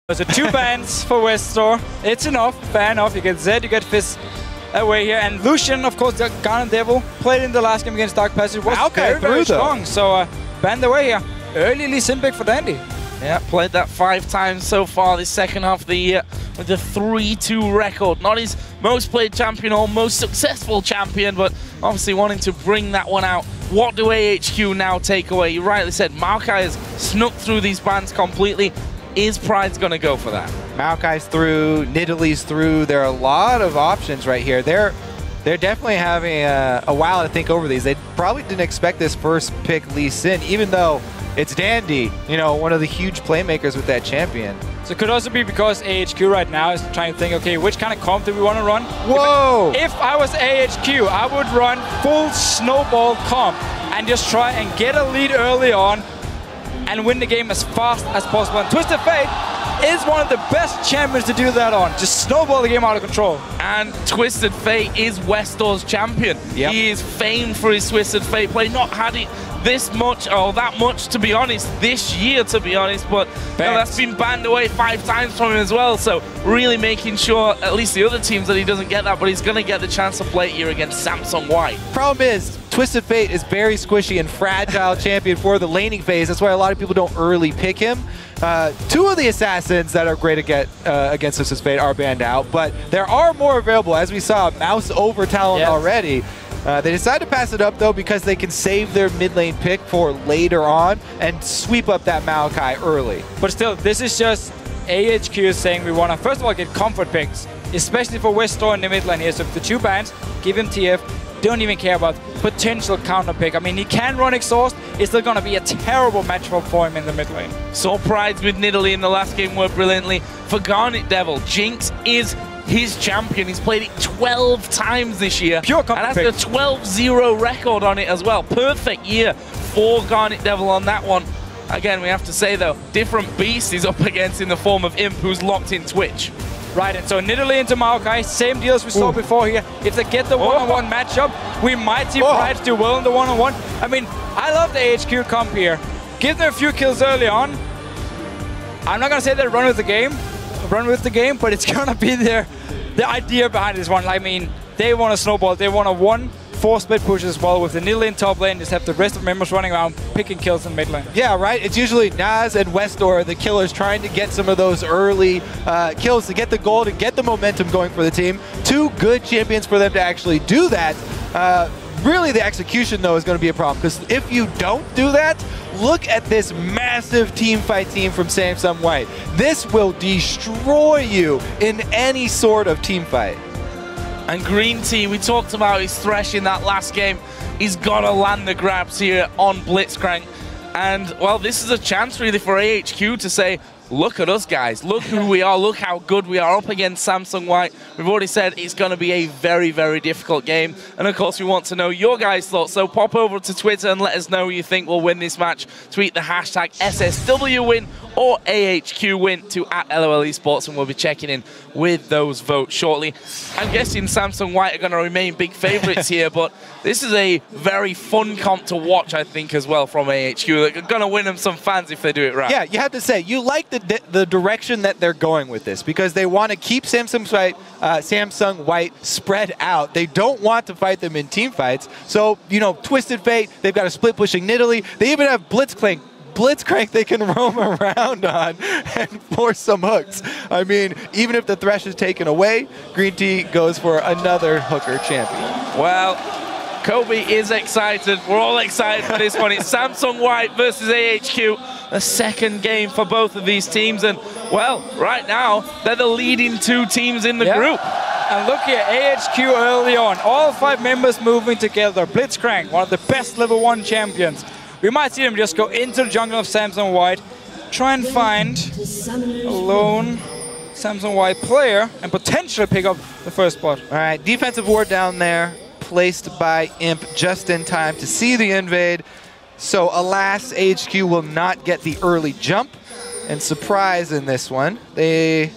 So 2 bans for westdoor. It's enough, fair enough. You get Zed, you get Fizz away here. And Lucian, of course, the GarnetDevil, played in the last game against Dark Passage, was very strong. So banned away here. Early Lee Sin pick for Dandy. Yeah, played that 5 times so far this second half of the year with a 3-2 record. Not his most played champion or most successful champion, but obviously wanting to bring that one out. What do AHQ now take away? You rightly said, Maokai has snuck through these bans completely. Is Prydz going to go for that? Maokai's through, Nidalee's through. There are a lot of options right here. They're definitely having a while to think over these. They probably didn't expect this first pick Lee Sin, even though it's Dandy, you know, one of the huge playmakers with that champion. So it could also be because AHQ right now is trying to think, okay, which kind of comp do we want to run? Whoa! If I was AHQ, I would run full snowball comp and just try and get a lead early on and win the game as fast as possible. And Twisted Fate is one of the best champions to do that on. Just snowball the game out of control. And Twisted Fate is westdoor's champion. Yep. He is famed for his Twisted Fate play. Not had it this much, or that much, to be honest, this year, to be honest, but you know, that's been banned away 5 times from him as well. So really making sure, at least the other teams, that he doesn't get that, but he's going to get the chance to play it here against Samsung White. Problem is, Twisted Fate is very squishy and fragile champion for the laning phase. That's why a lot of people don't early pick him. 2 of the assassins that are great against Twisted Fate are banned out, but there are more available. As we saw, Mouse over Talon already. They decide to pass it up, though, because they can save their mid lane pick for later on and sweep up that Maokai early. But still, this is just AHQ is saying we want to, first of all, get comfort picks, especially for westdoor in the mid lane here. So if the 2 bans, give him TF, don't even care about potential counter pick. I mean, he can run Exhaust. It's still going to be a terrible matchup for him in the mid lane. Saw Prydz with Nidalee in the last game work brilliantly. For GarnetDevil, Jinx is his champion. He's played it 12 times this year. Pure comfort pick. And has a 12-0 record on it as well. Perfect year for GarnetDevil on that one. Again, we have to say, though, different beast he's up against in the form of Imp, who's locked in Twitch. Right, and so Nidalee into Maokai, same deal as we saw before here. If they get the one-on-one matchup, we might see Prydz do well in the one-on-one. I mean, I love the AHQ comp here. Give them a few kills early on. I'm not going to say they run with the game, but it's going to be the idea behind this one. I mean, they want to snowball. They want to 4 split pushes as well with the Nidalee in top lane, just have the rest of members running around picking kills in mid lane. Yeah, right? It's usually Naz and westdoor, the killers, trying to get some of those early kills to get the gold and get the momentum going for the team. 2 good champions for them to actually do that. Really, the execution, though, is going to be a problem, because if you don't do that, look at this massive team fight team from Samsung White. This will destroy you in any sort of team fight. And GreenTea, we talked about his thresh in that last game. He's got to land the grabs here on Blitzcrank. And, well, this is a chance, really, for AHQ to say, look at us, guys. Look who we are. Look how good we are up against Samsung White. We've already said it's going to be a very, very difficult game. And, of course, we want to know your guys' thoughts. So pop over to Twitter and let us know who you think will win this match. Tweet the hashtag SSW win or AHQ win to @LOL Esports, and we'll be checking in with those votes shortly. I'm guessing Samsung White are going to remain big favorites here, but this is a very fun comp to watch, I think, as well from AHQ. They're going to win them some fans if they do it right. Yeah, you have to say, you like the direction that they're going with this, because they want to keep Samsung White spread out. They don't want to fight them in team fights. So, you know, Twisted Fate, they've got a split pushing Nidalee. They even have Blitzcrank they can roam around on and force some hooks. I mean, even if the thresh is taken away, GreenTea goes for another hooker champion. Well, Kobe is excited. We're all excited for this one. It's Samsung White versus AHQ. The second game for both of these teams. And, well, right now, they're the leading 2 teams in the group. And look here, AHQ early on. All 5 members moving together. Blitzcrank, one of the best level 1 champions. We might see them just go into the jungle of Samsung White, try and find a lone Samsung White player, and potentially pick up the first spot. All right, defensive ward down there, placed by Imp just in time to see the invade. So alas, AHQ will not get the early jump. And surprise in this one, they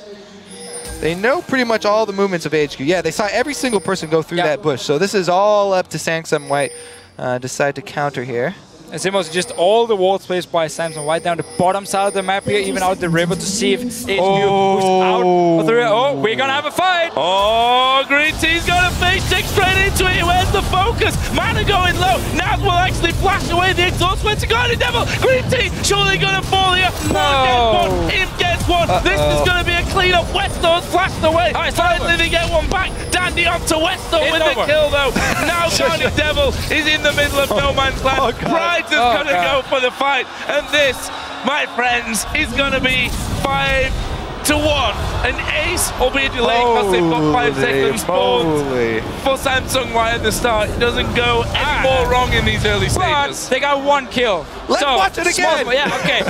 know pretty much all the movements of AHQ. Yeah, they saw every single person go through that bush. So this is all up to Samsung White. Decide to counter here. It's almost just all the walls placed by Samsung right down the bottom side of the map here, even out the river to see if AHQ moves out of the river. Oh, we're gonna have a fight! Oh, GreenTea's got a face check straight into it. Where's the focus? Mana going low. Naz will actually flash away the exhaust went to GarnetDevil. GreenTea surely gonna fall here. No. Im gets one. This is gonna be a clean up. westdoor's flashed away. Finally they get one back. Dandy onto westdoor with the kill though. Now GarnetDevil is in the middle of no man's land. Prydz is gonna go for the fight. And this, my friends, is gonna be 5-1. An ace, albeit delayed because they've got 5 seconds for Samsung right at the start. It doesn't go any more wrong in these early stages. They got 1 kill. Let's watch it again. Yeah, okay.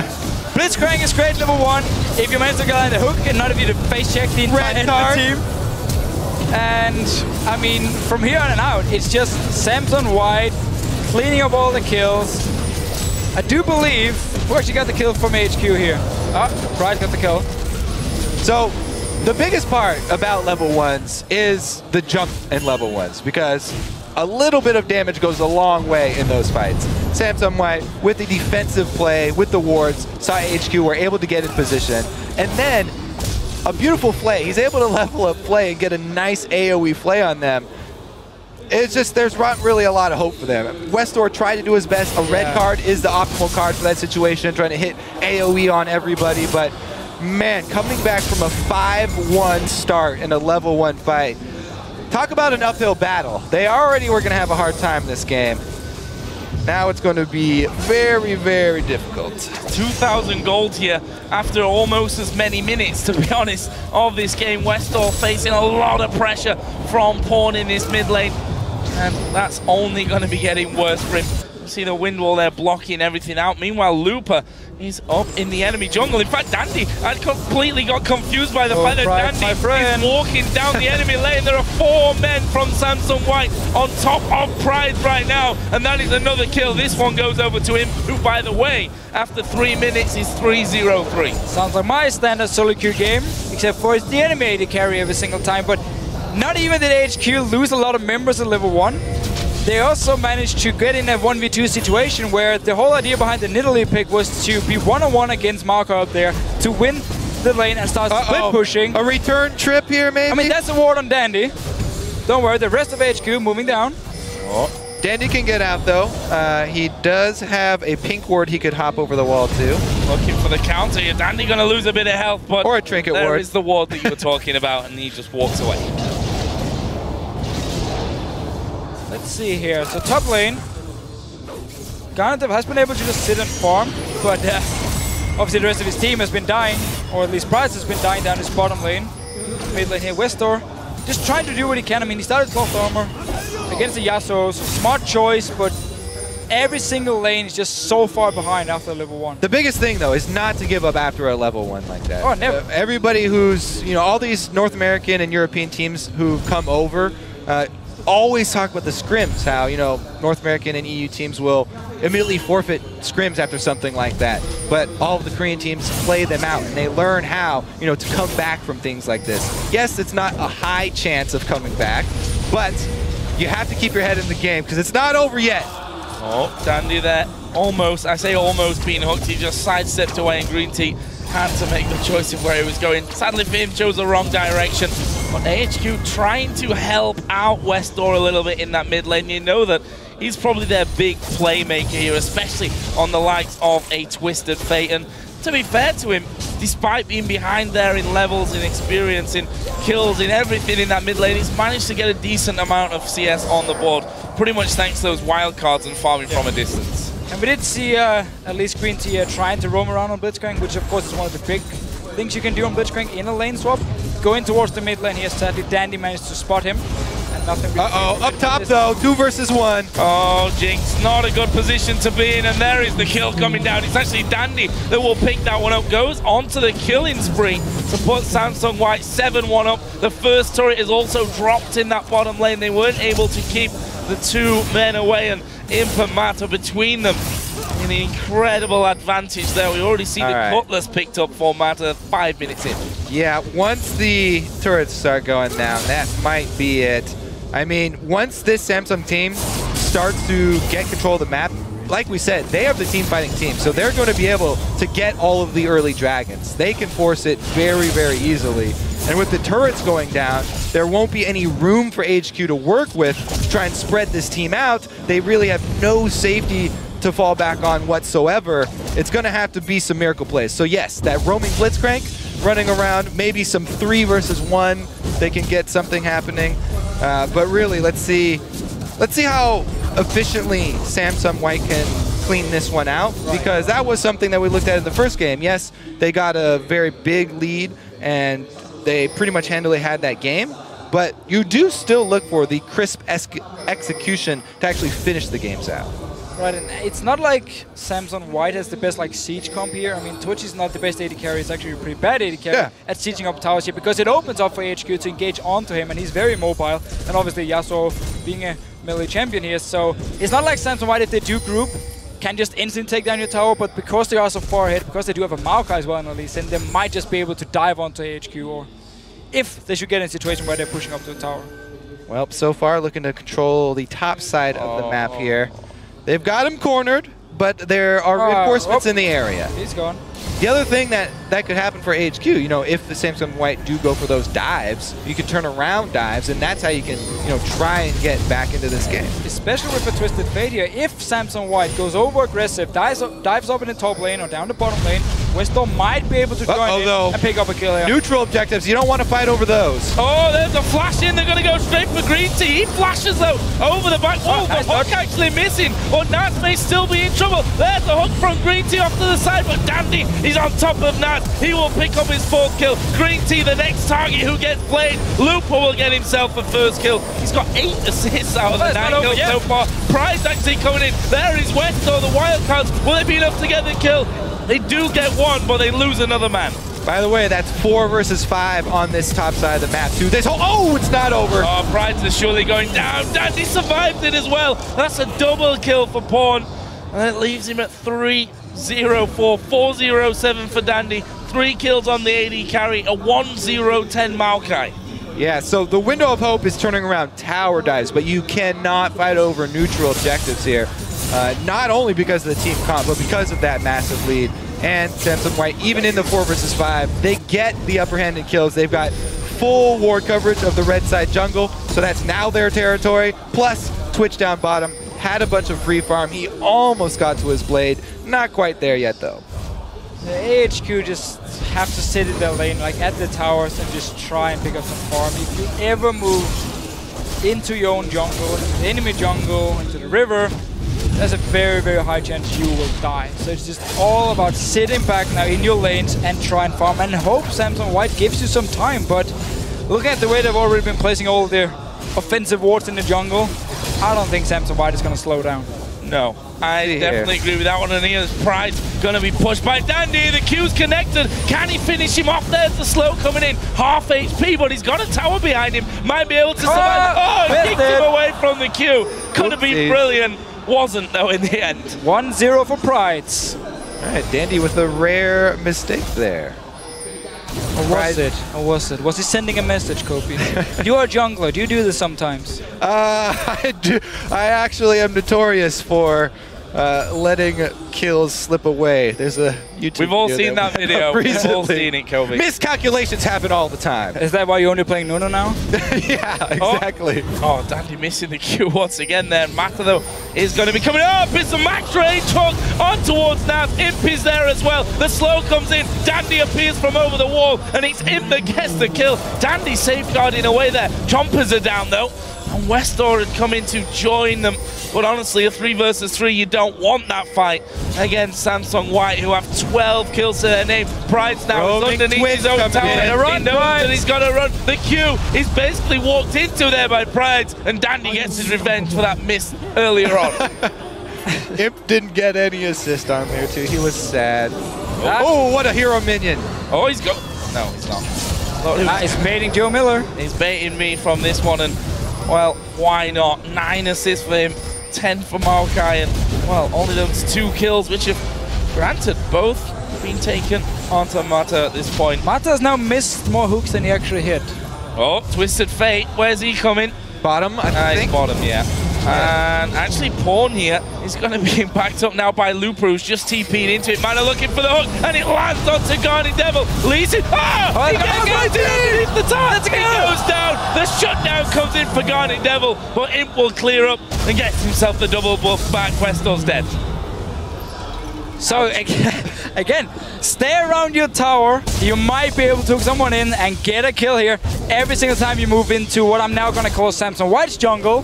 Blitzcrank is great level 1. If you manage to get on the hook and none of you to face check the entire team. And I mean, from here on and out, it's just Samsung wide, cleaning up all the kills. I do believe who actually got the kill from AHQ here. Prydz got the kill. So the biggest part about level 1s is the jump in level 1s, because a little bit of damage goes a long way in those fights. Samsung White, with the defensive play, with the wards, saw AHQ were able to get in position. And then a beautiful play. He's able to level up play and get a nice AoE play on them. It's just, there's not really a lot of hope for them. westdoor tried to do his best. A red card is the optimal card for that situation, trying to hit AoE on everybody. But man, coming back from a 5-1 start in a level 1 fight, talk about an uphill battle. They already were going to have a hard time this game. Now it's going to be very, very difficult. 2,000 gold here after almost as many minutes, to be honest, of this game. westdoor facing a lot of pressure from Pawn in this mid lane. And that's only going to be getting worse for him. You see the wind wall there blocking everything out. Meanwhile, Looper is up in the enemy jungle. In fact, Dandy, I completely got confused by the fact that Dandy is walking down the enemy lane. There are 4 men from Samsung White on top of Prydz right now, and that is another kill. This one goes over to him, who, by the way, after 3 minutes is 3-0-3. Sounds like my standard solo queue game, except for it's the enemy to carry every single time. But not even did AHQ lose a lot of members in level 1. They also managed to get in a 1v2 situation where the whole idea behind the Nidalee pick was to be one-on-one against Marco up there to win the lane and start split pushing. A return trip here, maybe? I mean, that's a ward on Dandy. Don't worry, the rest of AHQ moving down. Dandy can get out, though. He does have a pink ward he could hop over the wall to. Looking for the counter here. Dandy going to lose a bit of health, but or a trinket ward. There is the ward that you were talking about, and he just walks away. Let's see here. So top lane, GarnetDevil has been able to just sit and farm, but obviously the rest of his team has been dying, or at least Prydz has been dying down his bottom lane. Mid lane here, westdoor, just trying to do what he can. I mean, he started cloth armor against the Yasuos. Smart choice, but every single lane is just so far behind after level 1. The biggest thing, though, is not to give up after a level 1 like that. Oh, never. Everybody who's, you know, all these North American and European teams who come over, always talk about the scrims, how, you know, North American and EU teams will immediately forfeit scrims after something like that. But all of the Korean teams play them out, and they learn how, you know, to come back from things like this. Yes, it's not a high chance of coming back, but you have to keep your head in the game because it's not over yet. Oh, Dandy there. Almost, I say almost being hooked. He just sidestepped away, and GreenTea had to make the choice of where he was going. Sadly for him, chose the wrong direction. But AHQ trying to help out westdoor a little bit in that mid lane. You know that he's probably their big playmaker here, especially on the likes of a Twisted Fate. And to be fair to him, despite being behind there in levels, in experience, in kills, in everything in that mid lane, he's managed to get a decent amount of CS on the board, pretty much thanks to those wild cards and farming from a distance. And we did see at least GreenTea trying to roam around on Blitzcrank, which of course is one of the big things you can do on Blitzcrank in a lane swap. Going towards the mid lane here, sadly Dandy managed to spot him. And nothing up top though, 2 versus 1. Oh, Jinx, not a good position to be in, and there is the kill coming down. It's actually Dandy that will pick that one up. Goes onto the killing spree to put Samsung White 7-1 up. The first turret is also dropped in that bottom lane. They weren't able to keep the 2 men away, and Imp and Mata between them in the incredible advantage there. We already see the Cutlass picked up for Mata 5 minutes in. Yeah, once the turrets start going down, that might be it. I mean, once this Samsung team starts to get control of the map, like we said, they have the team fighting team, so they're going to be able to get all of the early dragons. They can force it very, very easily. And with the turrets going down, there won't be any room for AHQ to work with to try and spread this team out. They really have no safety to fall back on whatsoever. It's going to have to be some miracle plays. So yes, that roaming Blitzcrank running around, maybe some 3 versus 1. They can get something happening. But really, let's see how efficiently Samsung White can clean this one out, because that was something that we looked at in the first game. Yes, they got a very big lead, and they pretty much handily had that game, but you do still look for the crisp execution to actually finish the games out. Right, and it's not like Samsung White has the best like siege comp here. I mean, Twitch is not the best AD carry. It's actually a pretty bad AD carry at sieging up towers here, because it opens up for AHQ to engage onto him, and he's very mobile. And obviously Yasuo being a melee champion here, so it's not like Samsung White, if they do group, can just instantly take down your tower, but because they are so far ahead, because they do have a Maokai as well in the least, then they might just be able to dive onto AHQ, or if they should get in a situation where they're pushing up to the tower. Well, so far looking to control the top side of the map here. They've got him cornered, but there are reinforcements in the area. He's gone. The other thing that could happen for AHQ, you know, if the Samsung White do go for those dives, you can turn around dives, and that's how you can, you know, try and get back into this game. Especially with a Twisted Fate here, if Samsung White goes over aggressive, dives up in the top lane or down the bottom lane, westdoor might be able to join in and pick up a kill here. Neutral objectives, you don't want to fight over those. Oh, there's a flash in. They're going to go straight for GreenTea. He flashes though over the back. Oh, the hook actually missing. Or Nats may still be in trouble. There's the hook from GreenTea off to the side, but Dandy, he's on top of Nats. He will pick up his 4th kill. GreenTea, the next target who gets played. Looper will get himself a 1st kill. He's got 8 assists out of the 9 kills so far. Prydz actually coming in. There is westdoor, the wildcards. Will they be enough to get the kill? They do get one, but they lose another man. By the way, that's 4 versus 5 on this top side of the map too. Oh, it's not over. Oh, Prydz is surely going down. Dandy survived it as well. That's a double kill for Pawn. And it leaves him at 3-0-4, 4-0-7 for Dandy. 3 kills on the AD carry, a 1-0-10 Maokai. Yeah, so the window of hope is turning around tower dives, but you cannot fight over neutral objectives here. Not only because of the team comp, but because of that massive lead. And Samsung White, even in the 4 versus 5, they get the upper hand in kills. They've got full ward coverage of the red side jungle, so that's now their territory. Plus, Twitch down bottom had a bunch of free farm. He almost got to his blade. Not quite there yet, though. The AHQ just have to sit in their lane, like at the towers, and just try and pick up some farm. If you ever move into your own jungle, into the enemy jungle, into the river, there's a very, very high chance you will die. So it's just all about sitting back now in your lanes and try and farm, and hope Samsung White gives you some time. But look at the way they've already been placing all their offensive wards in the jungle. I don't think Samsung White is going to slow down. No, I definitely agree with that one. And here's Prydz going to be pushed by Dandy. The Q's connected. Can he finish him off? There's the slow coming in. Half HP, but he's got a tower behind him. Might be able to survive. Oh, he kicked him away from the Q. Could have been brilliant. Wasn't, though, in the end. 1-0 for Prydz. All right, Dandy with a rare mistake there. Or was it? Or was it? Was he sending a message, Kopi? You are a jungler. Do you do this sometimes? I do. I actually am notorious for letting kills slip away. There's a YouTube We've all video seen that video. We've all seen it, Kopi. Miscalculations happen all the time. Is that why you're only playing Nuno now? Yeah, exactly. Oh, Dandy missing the Q once again there. Mata, though, is going to be coming up. It's a max range hook on towards Nats. Imp is there as well. The slow comes in. Dandy appears from over the wall, and it's Imp that gets the kill. Dandy safeguarding away there. Chompers are down, though. And westdoor had come in to join them. But honestly, a 3 versus 3, you don't want that fight against Samsung White, who have 12 kills to their name. Prydz now is underneath his own tower. He knows that he's got to run. The Q is basically walked into there by Prydz, and Dandy gets his revenge for that miss earlier on. Imp didn't get any assist on there, too. He was sad. Oh, what a hero minion. Oh, he's got... No, he's not. He's baiting Joe Miller. He's baiting me from this one, and, well, why not? 9 assists for him. 10 for Maokai, and, well, only those 2 kills, which have, granted, both been taken onto Mata at this point. Mata has now missed more hooks than he actually hit. Oh, Twisted Fate. Where's he coming? Bottom, I think. Bottom, yeah. And actually, Pawn here is going to be backed up now by Looper, who's just TP'd into it. Mana looking for the hook, and it lands onto GarnetDevil. Leads it. Oh! He can't get it underneath the top. He goes down. The shutdown comes in for GarnetDevil, but Imp will clear up and gets himself the double buff back. westdoor's dead. So again, stay around your tower. You might be able to hook someone in and get a kill here. Every single time you move into what I'm now going to call Samson White's jungle,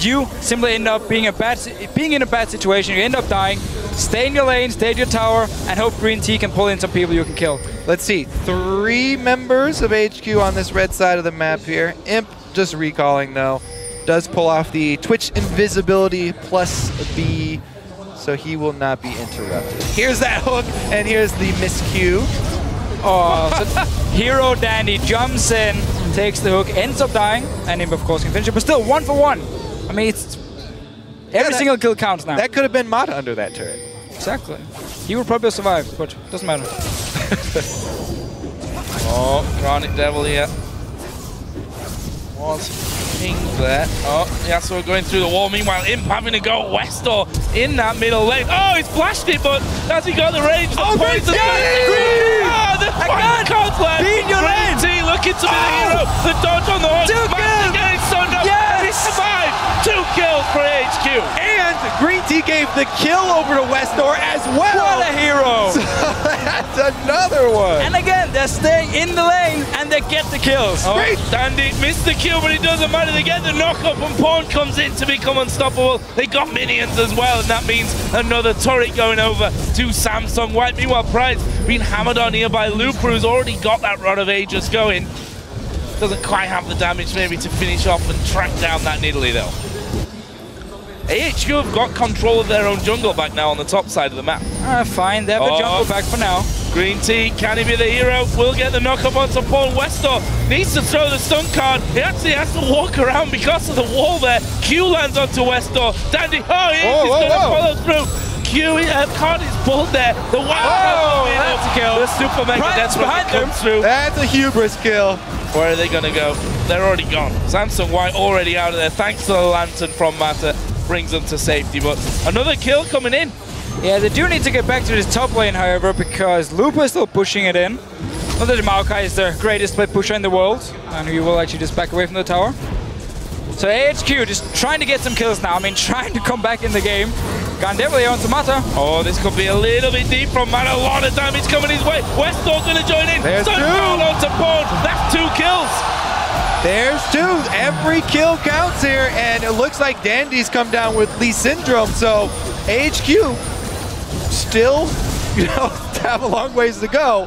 you simply end up being in a bad situation. You end up dying. Stay in your lane, stay in your tower, and hope GreenTea can pull in some people you can kill. Let's see, 3 members of AHQ on this red side of the map here. Imp just recalling though. Does pull off the Twitch invisibility plus B, so he will not be interrupted. Here's that hook, and here's the miscue. Oh, so Hero Dandy jumps in, takes the hook, ends up dying, and Imp of course can finish it, but still 1 for 1. I mean, it's every single kill counts now. That could have been Mata under that turret. Exactly. He would probably have survived, but doesn't matter. Oh, GarnetDevil here. Was pinged there. Oh, yeah, so we're going through the wall. Meanwhile, Imp having to go westdoor in that middle lane. Oh, he's flashed it, but has he got the range? The poison the can't land. Be in your lane. GreenTea looking to be the hero. The dodge on the hook. 2 kills. Getting stunned up. Yes. He survived. 2 kills for AHQ. And GreenTea gave the kill over to westdoor as well. What a hero! So that's another one. And again, they're staying in the lane and they get the kills. Oh, Dandy missed the kill, but it doesn't matter. They get the knock-up and Pawn comes in to become unstoppable. They got minions as well, and that means another turret going over to Samsung White. Meanwhile, Prydz being hammered on here by Looper, who's already got that Rod of Ages going. Doesn't quite have the damage maybe to finish off and track down that Nidalee though. AHQ have got control of their own jungle back now on the top side of the map. Fine, they have the jungle back for now. GreenTea, can he be the hero? Will get the knock-up onto Paul. westdoor needs to throw the stun card. He actually has to walk around because of the wall there. Q lands onto westdoor. Dandy, he's going to follow through. Q card is pulled there. The that's a kill. The super mega death behind them. comes through. That's a hubris kill. Where are they going to go? They're already gone. Samsung White already out of there. Thanks to the lantern from Mata. Brings them to safety, but another kill coming in. Yeah, they do need to get back to this top lane, however, because Looper is still pushing it in. Not that Maokai is the greatest split pusher in the world, and he will actually just back away from the tower. So AHQ just trying to get some kills now. I mean, trying to come back in the game. GarnetDevil here onto Mata. Oh, this could be a little bit deep from Mata. A lot of damage coming his way. westdoor going to join in. There's 2. Onto Pawn. That's 2 kills. There's 2. Every kill counts here, and it looks like Dandy's come down with Lee Syndrome, so AHQ still, have a long ways to go.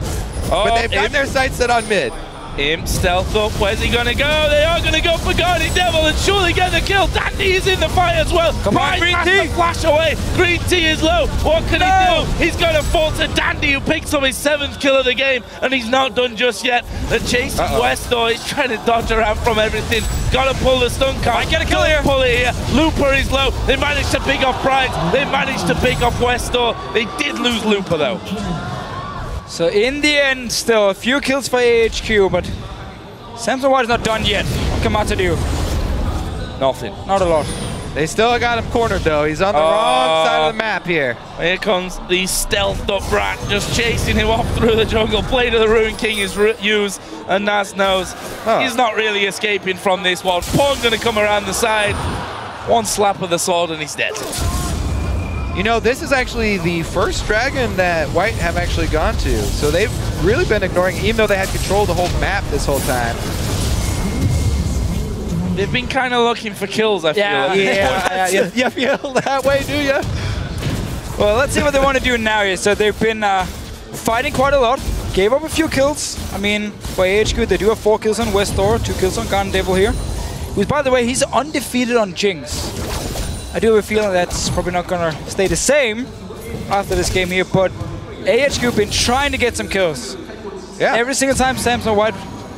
But they've got their sights set on mid. Imp stealth up. Where's he going to go? They are going to go for GarnetDevil and surely get the kill. Dandy is in the fight as well. Come on, GreenTea. Flash away. GreenTea is low. What can he do? He's going to fall to Dandy, who picks up his 7th kill of the game, and he's not done just yet. The chasing westdoor. He's trying to dodge around from everything. Got to pull the stun card. Might get a kill here. Pull it here. Looper is low. They managed to pick off Prydz. They managed to pick off westdoor. They did lose Looper though. So in the end, still a few kills for AHQ, but Samsung White is not done yet. What can Mata do? Nothing. Not a lot. They still got him cornered though. He's on the wrong side of the map here. Here comes the stealthed up rat, just chasing him off through the jungle. Play to the Ruin King is used, and Nas knows he's not really escaping from this one. Pawn going to come around the side. 1 slap of the sword and he's dead. This is actually the first dragon that White have actually gone to. So they've really been ignoring, even though they had control of the whole map this whole time. They've been kind of looking for kills, I feel. Yeah. You feel that way, do you? Well, let's see what they want to do now here. So they've been fighting quite a lot. Gave up a few kills. I mean, for AHQ, they do have 4 kills on westdoor, 2 kills on GarnetDevil here. Who's, by the way, he's undefeated on Jinx. I do have a feeling that's probably not going to stay the same after this game here, but AHQ been trying to get some kills. Yeah. Every single time Samsung White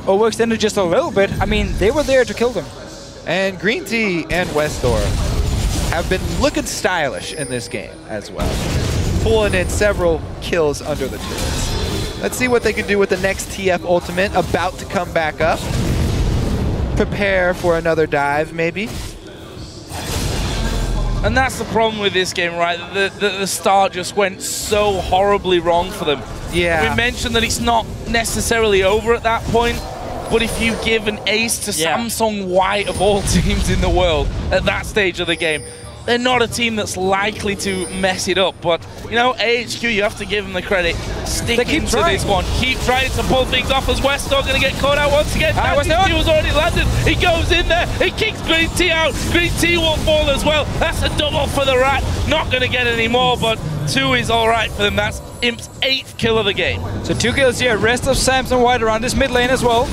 overextended just a little bit, I mean, they were there to kill them. And GreenTea and westdoor have been looking stylish in this game as well, pulling in several kills under the turrets. Let's see what they can do with the next TF ultimate, about to come back up. Prepare for another dive, maybe. And that's the problem with this game, right? The start just went so horribly wrong for them. Yeah. We mentioned that it's not necessarily over at that point, but if you give an ace to Samsung White of all teams in the world at that stage of the game, they're not a team that's likely to mess it up. But, you know, AHQ, you have to give them the credit. Sticking to this one. Keep trying to pull things off as westdoor going to get caught out once again. He was already landed. He goes in there. He kicks GreenTea out. GreenTea will fall as well. That's a double for the Rat. Not going to get any more, but 2 is all right for them. That's Imp's 8th kill of the game. So 2 kills here. Rest of Samsung White around this mid lane as well.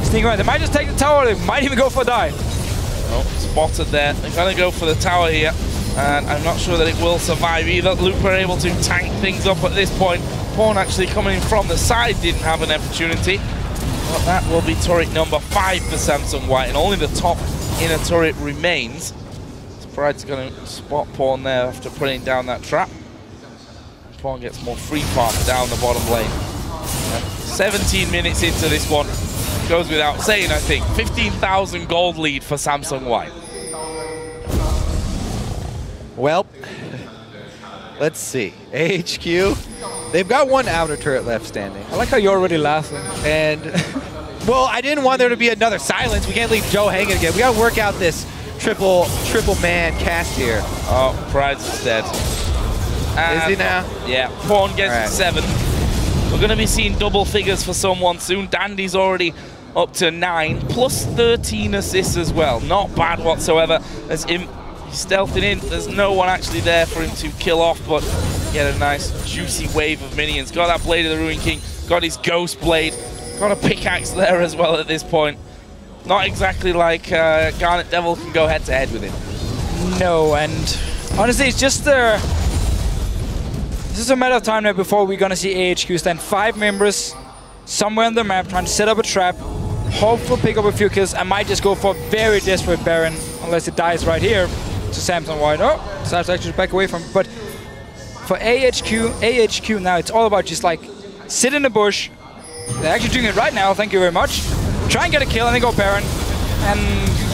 Sneaking around. They might just take the tower. They might even go for a dive. Oh, spotted there. They're going to go for the tower here. And I'm not sure that it will survive either. Looper able to tank things up at this point. Pawn actually coming in from the side didn't have an opportunity. But that will be turret number 5 for Samsung White. And only the top inner turret remains. So Prydz going to spot Pawn there after putting down that trap. Pawn gets more free farm down the bottom lane. 17 minutes into this one. Goes without saying, I think. 15,000 gold lead for Samsung White. Well, let's see. AHQ, they've got 1 outer turret left standing. I like how you're already laughing. And, well, I didn't want there to be another silence. We can't leave Joe hanging again. We got to work out this triple man cast here. Oh, Prydz is dead. Is he now? Yeah, Pawn gets 7. We're going to be seeing double figures for someone soon. Dandy's already up to 9, plus 13 assists as well. Not bad whatsoever. As Imp stealthing in, there's no one actually there for him to kill off, but get a nice juicy wave of minions. Got that Blade of the Ruin King, got his Ghost Blade, got a pickaxe there as well at this point. Not exactly like GarnetDevil can go head to head with him. No, and honestly, it's just this is a matter of time now before we're gonna see AHQ stand 5 members somewhere on the map trying to set up a trap, hopefully pick up a few kills. I might just go for a very desperate Baron unless it dies right here to Samsung White. Oh, decides actually to back away from it. But for AHQ now, it's all about just like sit in the bush. They're actually doing it right now, thank you very much. Try and get a kill and then go Baron and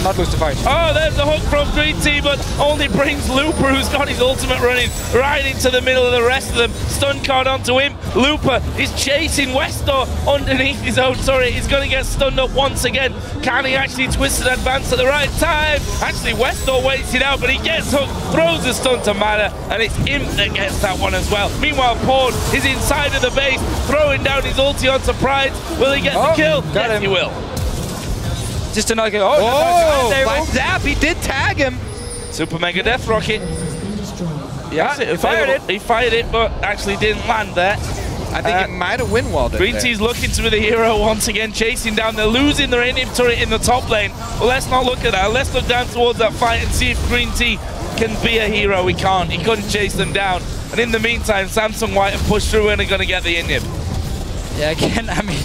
not lose the fight. Oh, there's the hook from GreenTea, but only brings Looper, who's got his ultimate running right into the middle of the rest of them. Stun card onto him. Looper is chasing westdoor underneath his own turret. He's going to get stunned up once again. Can he actually twist and advance at the right time? Actually, westdoor waits it out, but he gets hooked, throws the stun to Mana, and it's Imp that gets that one as well. Meanwhile, Pawn is inside of the base, throwing down his ulti onto Prydz. Will he get the kill? Yes, he will. Just another kill. Oh, by zap, he did tag him. Super Mega Death Rocket. Yeah, he fired it. He fired it, but actually didn't land there. I think it might have win-walled it. GreenTea's looking to be the hero once again, chasing down. They're losing their in turret in the top lane. But let's not look at that. Let's look down towards that fight and see if GreenTea can be a hero. He can't. He couldn't chase them down. And in the meantime, Samsung White have pushed through and are going to get the inhib. Yeah, again, I mean,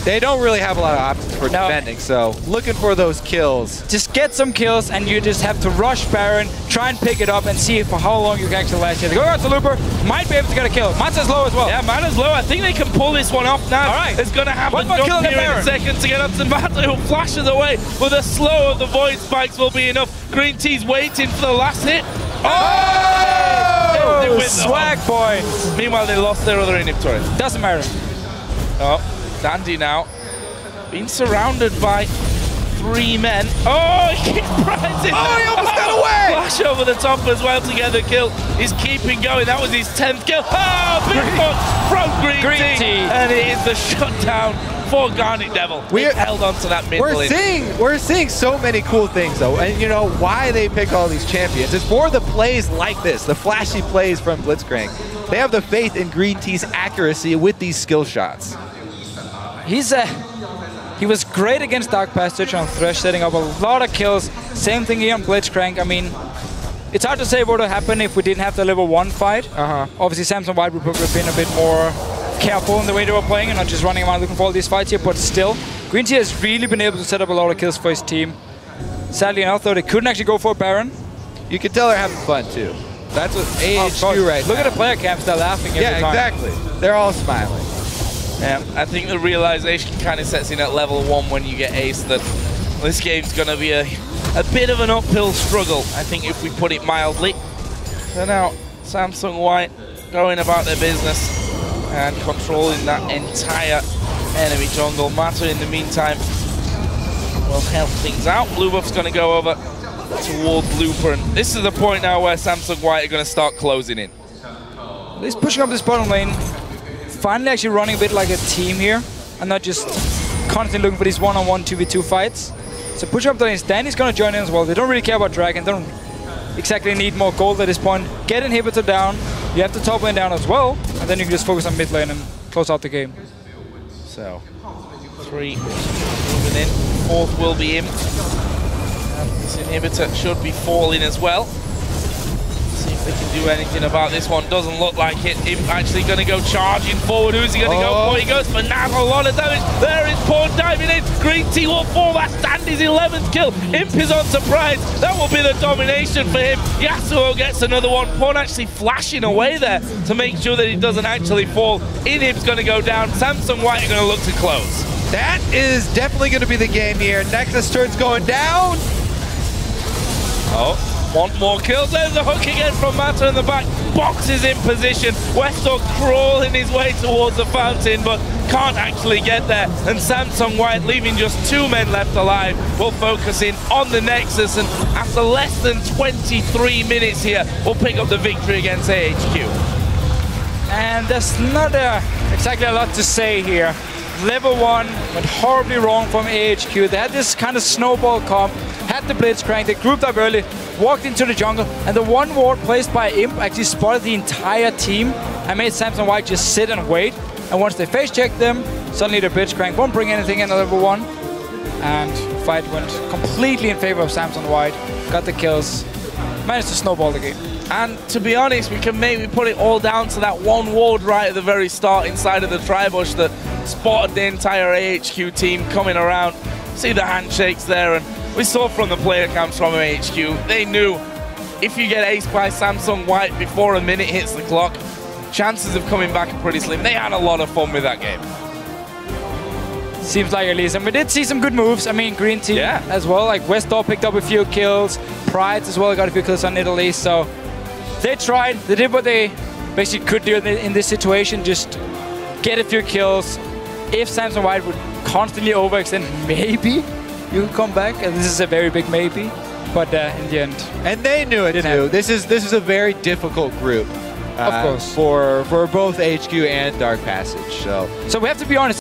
they don't really have a lot of options for defending, so looking for those kills. Just get some kills, and you just have to rush Baron, try and pick it up, and see for how long you can actually last here. Go out to Looper, might be able to get a kill. Mata's low as well. Yeah, Mata's low. I think they can pull this one off now. All right. It's going to happen. One more kill here in a second to get up to Mata, who flashes away, but the slow of the Void Spikes will be enough. GreenTea's waiting for the last hit. Oh! They win Swag points. Meanwhile, they lost their other inhib turret. Doesn't matter. Oh, Dandy now. Being surrounded by 3 men. Oh, he kicked Prydz in. Oh, he almost got away! Flash over the top as well to get the kill. He's keeping going. That was his 10th kill. Oh, big punch from GreenTea. And it is the shutdown for GarnetDevil. We've held on to that mid lane. We're seeing so many cool things, though. And you know why they pick all these champions? It's for the plays like this, the flashy plays from Blitzcrank. They have the faith in GreenTea's accuracy with these skill shots. He was great against Dark Passage on Thresh, setting up a lot of kills. Same thing here on Blitzcrank. I mean, it's hard to say what would happen if we didn't have the level 1 fight. Obviously, Samsung White would have been a bit more careful in the way they were playing and not just running around looking for all these fights here, but still, GreenTea has really been able to set up a lot of kills for his team. Sadly enough, though, they couldn't actually go for a Baron. You can tell they're having fun, too. That's what AHQ right Look now. at the player camps, they're laughing every time. Yeah, exactly. They're all smiling. Yeah, I think the realization kind of sets in at level 1 when you get ace that this game's going to be a a bit of an uphill struggle, I think, if we put it mildly. So now, Samsung White going about their business and controlling that entire enemy jungle. Mata, in the meantime, will help things out. Blue buff's going to go over towards Looper, and this is the point now where Samsung White are going to start closing in. He's pushing up this bottom lane, finally actually running a bit like a team here, and not just constantly looking for these one-on-one 2v2 fights. So pushing up the lane, Danny's going to join in as well. They don't really care about Dragon, don't exactly need more gold at this point. Get inhibitor down, you have the top lane down as well, and then you can just focus on mid lane and close out the game. So, 3 moving in, 4th will be in. And this inhibitor should be falling as well. See if they can do anything about this one. Doesn't look like it. Imp actually going to go charging forward. Who's he going to go for? He goes for now. A lot of damage. There is Pawn diving in. GreenTea will fall. That's Dandy's 11th kill. Imp is on to Prydz. That will be the domination for him. Yasuo gets another one. Pawn actually flashing away there to make sure that he doesn't actually fall. Inim's going to go down. Samsung White are going to look to close. That is definitely going to be the game here. Nexus turret's going down. Oh, want more kills. There's the hook again from Mata in the back. Box is in position. westdoor crawling his way towards the fountain, but can't actually get there. And Samsung White, leaving just 2 men left alive, will focus in on the Nexus. And after less than 23 minutes here, we'll pick up the victory against AHQ. And there's not exactly a lot to say here. Level 1 went horribly wrong from AHQ. They had this kind of snowball comp, had the Blitzcrank, they grouped up early, walked into the jungle, and the one ward placed by Imp actually spotted the entire team and made Samsung White just sit and wait. And once they face checked them, suddenly the Blitzcrank won't bring anything in level 1. And fight went completely in favor of Samsung White. Got the kills, managed to snowball the game. And to be honest, we can maybe put it all down to that one ward right at the very start inside of the Tribush that spotted the entire AHQ team coming around. See the handshakes there, and we saw from the player camps from AHQ, they knew if you get aced by Samsung White before a minute hits the clock, chances of coming back are pretty slim. They had a lot of fun with that game. Seems like at least. And we did see some good moves. I mean, GreenTea as well. Like westdoor picked up a few kills. Prydz as well got a few kills on Italy. So they tried. They did what they basically could do in this situation. Just get a few kills. If Samsung White would constantly overextend, maybe you could come back. And this is a very big maybe. But in the end, and they knew it too. This is a very difficult group. Of course. For both HQ and Dark Passage. So we have to be honest.